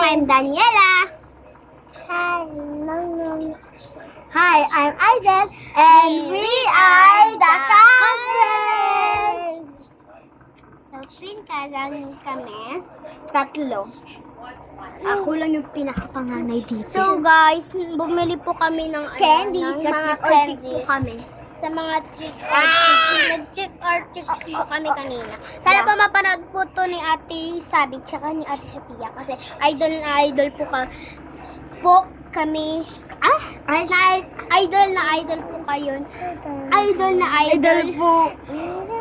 I'm Daniela. Hi, I'm Aiden, and we are the Conference! So, twin cousins kami. Tatlo. Ako lang yung pinakapanganay dito. So, guys, bumili po kami ng Candies, ng mga trick-or-treat po candies. kami. Sa mga nag-trick-or-treats po kami kanina. Sana po mapanood po to ni Ate Sabi tsaka ni Ate Sophia kasi idol na idol po kami. Idol po kayo. Idol po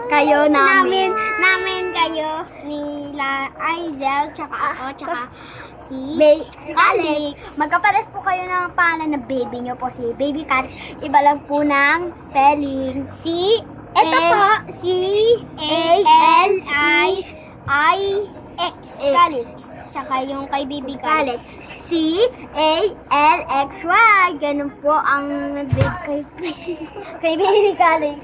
kayo namin. Namin kayo nila Aizel tsaka ako tsaka si Calix. Magkapares po kayo ng pangalan ng baby nyo po, si Baby Calix. Iba lang po ng spelling. Ito po, C-A-L-I-I-X. Calix. Tsaka yung kay Baby Calix. C-A-L-X-Y. Ganun po ang nag-bake kay Baby Calix.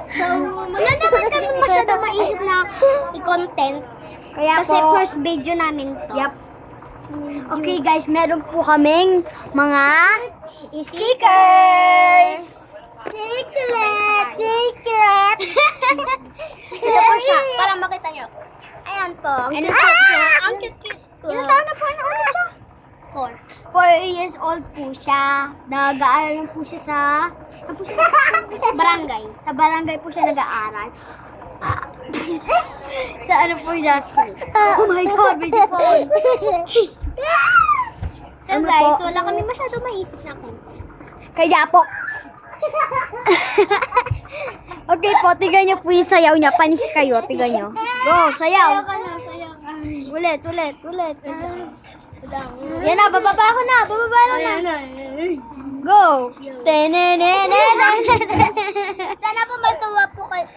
So, wala naman kami masyado maisip na i-content. Kaya Kasi po, first video namin to. Yup. Okay guys, meron po kaming mga stickers. Secret! Ito po siya. Para makita nyo. Ayan po. Ang Ano cute siya? niya. Ang cute po. Ilang taon na po na ulit siya? 4 years old po siya. Nag-aaral lang po siya sa Barangay. Sa barangay po siya nag-aaral. Sa ano po siya? Oh my God, may phone. So Ano guys, po? wala kami masyado maisip na content. Kaya po. Okay po, tignan nyo po yung sayaw niya. Panis kayo, tignan nyo. Go, sayaw. Sayaw ka. Ulit. Yan na, bababa ako na. Bababa na. Go. Sana po matuwa po kayo.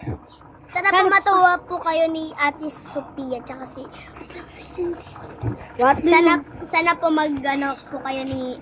Matuwa po kayo ni Ate Sophia tsaka si What? sana po mag-ano po kayo ni